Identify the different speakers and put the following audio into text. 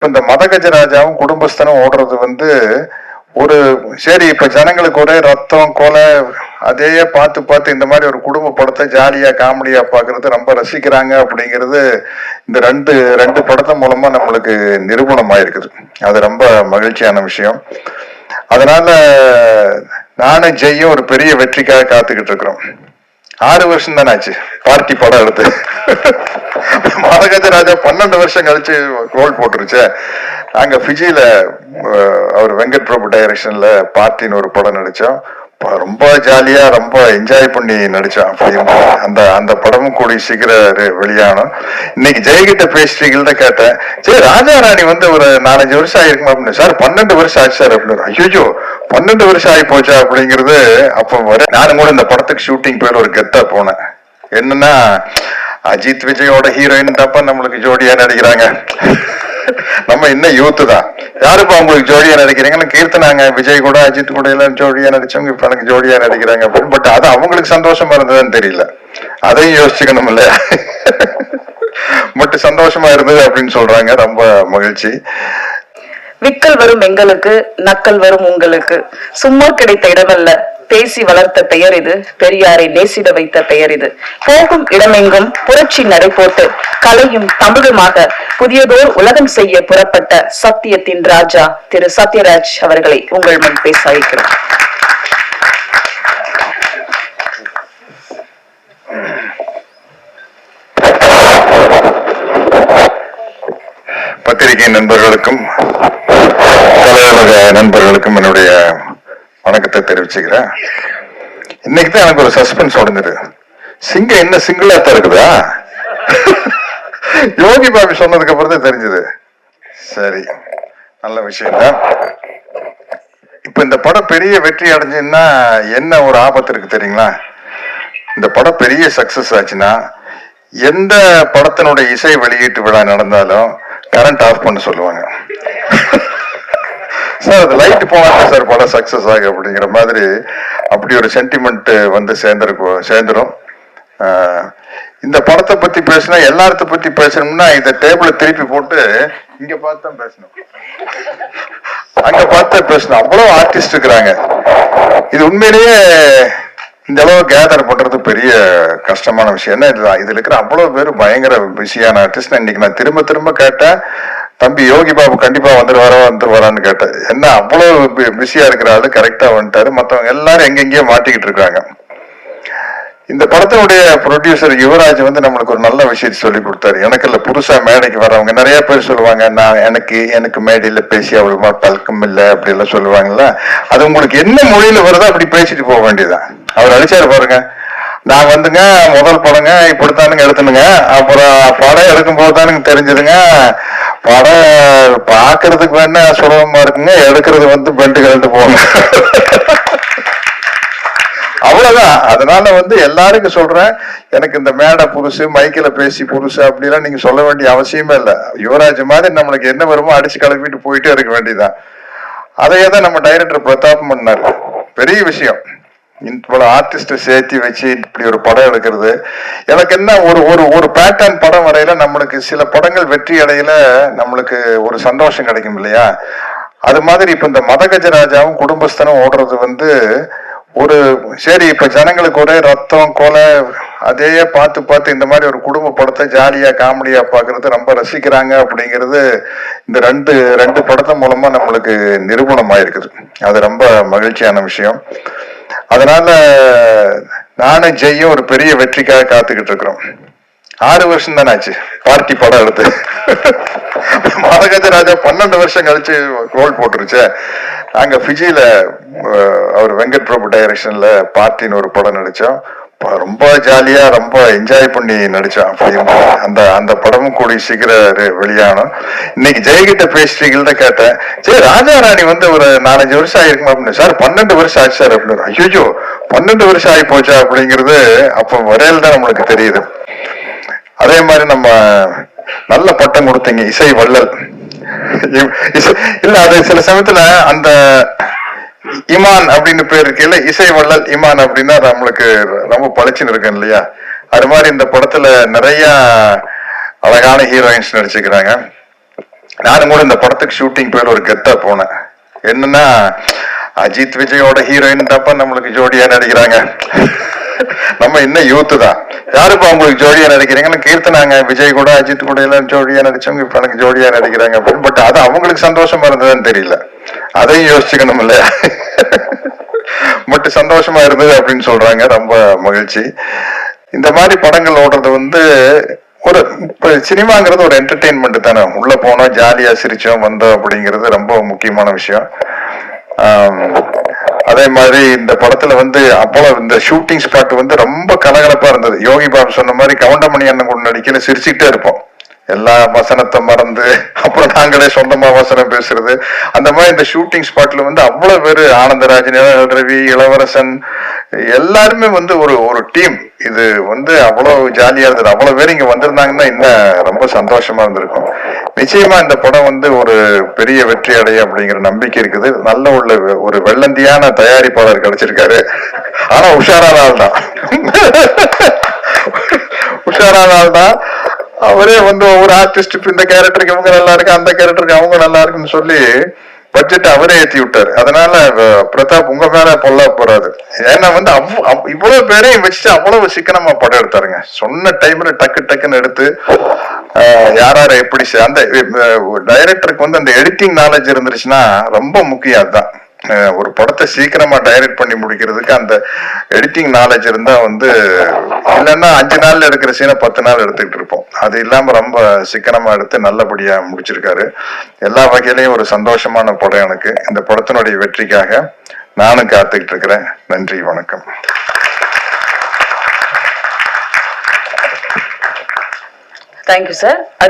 Speaker 1: இந்த மதகஜராஜாவும் குடும்பஸ்தனும் ஓடுறது ஒரு சரி இப்ப ஜனங்களுக்கு ஒரே ரத்தம் கொலை அதையே பார்த்து பார்த்து இந்த மாதிரி ஒரு குடும்ப படத்தை ஜாலியா காமெடியா பாக்குறது ரொம்ப ரசிக்கிறாங்க அப்படிங்கிறது இந்த ரெண்டு ரெண்டு படத்தை மூலமா நம்மளுக்கு நிரூபணம் ஆயிருக்குது. அது ரொம்ப மகிழ்ச்சியான விஷயம். அதனால நானும் ஜெய்யும் ஒரு பெரிய வெற்றிக்காக காத்துக்கிட்டு இருக்கிறோம். 6 வருஷம் தானே ஆச்சு பார்ட்டி படம் எடுத்து. மதகஜராஜா 12 வருஷம் கழிச்சு ரோல் போட்டுருச்சு. நாங்க ஃபிஜியில அவர் வெங்கட் பிரபு டைரக்ஷன்ல பார்ட்டின்னு ஒரு படம் நடிச்சோம். ரொம்ப ஜாலியா ரொம்ப என்ஜாய் பண்ணி நடிச்சோம். அந்த அந்த படமும் கூடி சீக்கிரம் வெளியானோம். இன்னைக்கு ஜெயகிட்ட பேசிட்டீங்கள்ட்ட கேட்டேன், சரி ராஜா ராணி ஒரு 4-5 வருஷம் ஆயிருக்குமா அப்படின்னு. சார் 12 வருஷம் ஆச்சு சார் அப்படின்னு. ஐயோ 12 வருஷம் ஆகி போச்சா அப்படிங்கிறது. அப்ப நானும் கூட இந்த படத்துக்கு ஷூட்டிங் பேர் ஒரு கெத்தா போனேன். என்னன்னா அஜித் விஜயோட ஹீரோயின் தப்ப நம்மளுக்கு ஜோடியா நடிக்கிறாங்க. நம்ம இன்னும் யூத்து தான். யாருப்பா உங்களுக்கு ஜோடியா நடிக்கிறீங்கன்னு கீர்த்தனாங்க. விஜய் கூட அஜித் கூட எல்லாம் ஜோடியா நடிச்சவங்க இப்ப எனக்கு ஜோடியா நடிக்கிறாங்க அப்படின்னு. பட் அது அவங்களுக்கு சந்தோஷமா இருந்ததுன்னு தெரியல. அதையும் யோசிச்சுக்கணும் இல்லையா? மட்டும் சந்தோஷமா இருந்தது அப்படின்னு சொல்றாங்க. ரொம்ப மகிழ்ச்சி.
Speaker 2: விக்கல் வரும் எங்களுக்கு, நக்கல் வரும் உங்களுக்கு. சும்மா கிடைத்த இடமல்ல, பேசி வளர்த்த பெயர் இது. பெரியாரை நேசிட வைத்த பெயர் இது. போகும் இடமெங்கும் புரட்சி நடை போட்டு கலையும் தமிழுமாக புதியதோர் உலகம் செய்ய புறப்பட்ட சத்தியத்தின் ராஜா திரு சத்யராஜ் அவர்களை உங்கள் முன் பேச அழைக்கிறோம்.
Speaker 1: பத்திரிகை நண்பர்களுக்கும் கலையுலக நண்பர்களுக்கும் என்னுடைய வணக்கத்தை தெரிவிச்சுக்கிறேன். இன்னைக்கு தான் எனக்கு ஒரு சஸ்பென்ஸ் உடஞ்சிரு. சிங்கம் என்ன சிங்கிளா தான் இருக்குதா? யோகி பாபி சொன்னதுக்கு அப்புறம் தான் தெரிஞ்சது. சரி, நல்ல விஷயம் தான். இப்ப இந்த படம் பெரிய வெற்றி அடைஞ்சுன்னா என்ன ஒரு ஆபத்து இருக்கு தெரியுங்களா? இந்த படம் பெரிய சக்சஸ் ஆச்சுன்னா எந்த படத்தினுடைய இசை வெளியீட்டு விழா நடந்தாலும் கரண்ட் ஆஃப் பண்ண சொல்லுவாங்க. சார் அது லைட் போனாங்க சார் படம் சக்சஸ் ஆகு அப்படிங்கிற மாதிரி அப்படி ஒரு சென்டிமெண்ட் சேர்ந்துரும். இந்த படத்தை பத்தி பேசினா எல்லாத்த பத்தி பேசணும்னா இந்த டேபிளை திருப்பி போட்டு இங்க பார்த்தா பேசணும், அங்க பார்த்தா பேசணும். அவ்வளவு ஆர்டிஸ்ட் இருக்கிறாங்க. இது உண்மையிலேயே இந்த அளவு கேதர் பண்றது பெரிய கஷ்டமான விஷயம். என்ன இதுல இருக்கிற அவ்வளவு பேர் பயங்கர பிஸியான ஆர்டிஸ்ட். இன்னைக்கு நான் திரும்ப திரும்ப கேட்டேன், தம்பி யோகி பாபு கண்டிப்பா வந்துருவாரான்னு கேட்டேன். என்ன அவ்வளவு பிஸியா இருக்கிற ஆளு கரெக்டா வந்துட்டாரு. மற்றவங்க எல்லாரும் எங்கெங்கயோ மாட்டிக்கிட்டு இருக்காங்க. இந்த படத்தினுடைய ப்ரொடியூசர் யுவராஜ் நம்மளுக்கு ஒரு நல்ல விஷயத்தை சொல்லி கொடுத்தாரு. எனக்கு இல்ல, புதுசா மேடைக்கு வரவங்க நிறைய பேர் சொல்லுவாங்க, நான் எனக்கு மேடையில பேசி அவ்வளவு பழக்கம் இல்லை அப்படி எல்லாம் சொல்லுவாங்கல்ல. அது உங்களுக்கு என்ன மொழியில வருதோ அப்படி பேசிட்டு போக வேண்டியதான். அவர் அடிச்சாரு பாருங்க, நான் முதல் படங்க இப்படித்தானுங்க எடுத்துனுங்க, அப்புறம் படம் எடுக்கும் போது தானுங்க தெரிஞ்சதுங்க, படம் பாக்குறதுக்கு வேணா சுலபமா இருக்குங்க, எடுக்கிறது பெண்டு கலந்து போங்க. அவ்வளவுதான். அதனால எல்லாருக்கும் சொல்றேன், எனக்கு இந்த மேடை புதுசு, மைக்கில பேசி புதுசு அப்படிலாம் நீங்க சொல்ல வேண்டிய அவசியமே இல்லை. யுவராஜ் மாதிரி நம்மளுக்கு என்ன வருமோ அடிச்சு கிளப்பிட்டு போயிட்டே இருக்க வேண்டியதான். அதையே தான் நம்ம டைரக்டர் பிரதாப் பண்ணாரு. பெரிய விஷயம். இவ்வளவு ஆர்டிஸ்ட சேர்த்து வச்சு இப்படி ஒரு படம் எடுக்கிறது. எனக்கு என்ன ஒரு பேட்டர்ன் படம் வரையில நம்மளுக்கு சில படங்கள் வெற்றி அடையில நம்மளுக்கு ஒரு சந்தோஷம் கிடைக்கும் இல்லையா? அது மாதிரி இப்ப இந்த மதகஜராஜாவும் குடும்பஸ்தனும் ஓடுறது ஒரு சரி இப்ப ஜனங்களுக்கு ஒரே ரத்தம் கொலை அதையே பார்த்து பார்த்து இந்த மாதிரி ஒரு குடும்ப படத்தை ஜாலியா காமெடியா பாக்குறது ரொம்ப ரசிக்கிறாங்க அப்படிங்கிறது இந்த ரெண்டு ரெண்டு படத்தை மூலமா நம்மளுக்கு நிரூபணம் ஆயிருக்குது. அது ரொம்ப மகிழ்ச்சியான விஷயம். அதனால நானும் ஜெய்யும் ஒரு பெரிய வெற்றிக்காக காத்துக்கிட்டு இருக்கிறோம். 6 வருஷம் தானே ஆச்சு பார்ட்டி படம் எடுத்து. மதகஜராஜா 12 வருஷம் கழிச்சு ரோல் போட்டுருச்சு. நாங்க ஃபிஜியில அவர் வெங்கட் பிரபு டைரக்ஷன்ல பார்ட்டின்னு ஒரு படம் நடிச்சோம். ரொம்ப ஜாலியா ரொம்ப என்ஜாய் பண்ணி நடிச்சோம். அந்த அந்த படமும் கூடி சீக்கிரம் வெளியானோம். இன்னைக்கு ஜெயகிட்ட பேசிட்டீங்கள்ட்ட கேட்டேன், சரி ராஜா ராணி ஒரு 4-5 வருஷம் ஆயிருக்குமா அப்படின்னு. சார் 12 வருஷம் ஆச்சு சார் அப்படின்னு. ஐயோ 12 வருஷம் ஆகி போச்சா அப்படிங்கிறது. அப்ப வரையில தான் நம்மளுக்கு தெரியுது. அதே மாதிரி நம்ம நல்ல பட்டம் கொடுத்தீங்க, இசை வள்ளல். இல்ல அது சில சமயத்துல அந்த இமான் அப்படின்னு பேர் இருக்கையில இசை வள்ளல் இமான் அப்படின்னா நம்மளுக்கு ரொம்ப பளிச்சுன்னு இருக்கு இல்லையா? அது மாதிரி இந்த படத்துல நிறைய அழகான ஹீரோயின்ஸ் நடிச்சுக்கிறாங்க. நானும் கூட இந்த படத்துக்கு ஷூட்டிங் பேர் ஒரு கெத்தா போனேன். என்னன்னா, அஜித் விஜயோட ஹீரோயின் தாப்பா நம்மளுக்கு ஜோடியா நடிக்கிறாங்க. நம்ம இன்னும் யூத்து தான். யாருப்பா உங்களுக்கு ஜோடியா நடிக்கிறீங்கன்னு கீர்த்தனாங்க. விஜய் கூட அஜித் கூட எல்லாம் ஜோடியா நடிச்சவங்க இப்ப எனக்கு ஜோடியா நடிக்கிறாங்க அப்படின்னு. பட் அது அவங்களுக்கு சந்தோஷமா இருந்ததுன்னு தெரியல. அதையும் யோசிச்சுக்கணும் இல்லையா? பட் சந்தோஷமா இருந்தது அப்படின்னு சொல்றாங்க. ரொம்ப மகிழ்ச்சி. இந்த மாதிரி படங்கள் ஓடுறது ஒரு இப்ப சினிமாங்கிறது ஒரு என்டர்டெயின்மெண்ட் தானே. உள்ள போனோம், ஜாலியா சிரிச்சோம், வந்தோம் அப்படிங்கிறது ரொம்ப முக்கியமான விஷயம். அதே மாதிரி இந்த படத்துல அவ்வளவு இந்த ஷூட்டிங் ஸ்பாட் ரொம்ப கலகலப்பா இருந்தது. யோகி பாபு சொன்ன மாதிரி கவுண்டமணி அண்ணன் கூட நடிக்கல, சிரிச்சுக்கிட்டே இருப்போம். எல்லா வசனத்தை மறந்து அப்புறம் நாங்களே சொந்தமா வசனம் பேசுறது. அந்த மாதிரி இந்த ஷூட்டிங் ஸ்பாட்ல அவ்வளவு பேரு, ஆனந்தராஜன், ரவி, இளவரசன் எல்லாருமே ஒரு டீம். இது அவ்வளவு ஜாலியா இருந்தது. அவ்வளவு பேர் இங்க வந்திருந்தாங்கன்னா இன்னும் ரொம்ப சந்தோஷமா இருந்திருக்கும். நிச்சயமா இந்த படம் ஒரு பெரிய வெற்றி அடைய அப்படிங்கிற நம்பிக்கை இருக்குது. நல்ல ஒரு வெள்ளந்தியான தயாரிப்பாளர் கிடைச்சிருக்காரு. ஆனா உஷாரான ஆள் தான். உஷாரான ஆள் தான். அவரே ஒவ்வொரு ஆர்டிஸ்ட் இந்த கேரக்டருக்கு இவங்க நல்லா இருக்கு, அந்த கேரக்டருக்கு அவங்க நல்லா இருக்குன்னு சொல்லி பட்ஜெட் அவரே ஏற்றி விட்டாரு. அதனால பிரதாப் உங்க மேல பொல்லா போறாது. ஏன்னா இவ்வளவு பேரையும் வச்சுட்டு அவ்வளவு சிக்கனமா படம் எடுத்தாருங்க. சொன்ன டைம்ல டக்கு டக்குன்னு எடுத்து யார எப்படி அந்த டைரக்டருக்கு அந்த எடிட்டிங் நாலேஜ் இருந்துருச்சுன்னா ரொம்ப முக்கியம். அதுதான் ஒரு படத்தை சீக்கிரமா டைரக்ட் பண்ணி முடிக்கிறதுக்கு அந்த எடிட்டிங் நாலேஜ் இருந்தா இல்லைன்னா 5 நாள்ல எடுக்கிற சீனை 10 நாள் எடுத்துக்கிட்டு இருப்போம். அது இல்லாம ரொம்ப சிக்கனமா எடுத்து நல்லபடியா முடிச்சிருக்காரு. எல்லா வகையிலையும் ஒரு சந்தோஷமான படம் எனக்கு. இந்த படத்தினுடைய வெற்றிக்காக நானும் காத்துக்கிட்டு இருக்கிறேன். நன்றி, வணக்கம்.
Speaker 2: Thank you sir.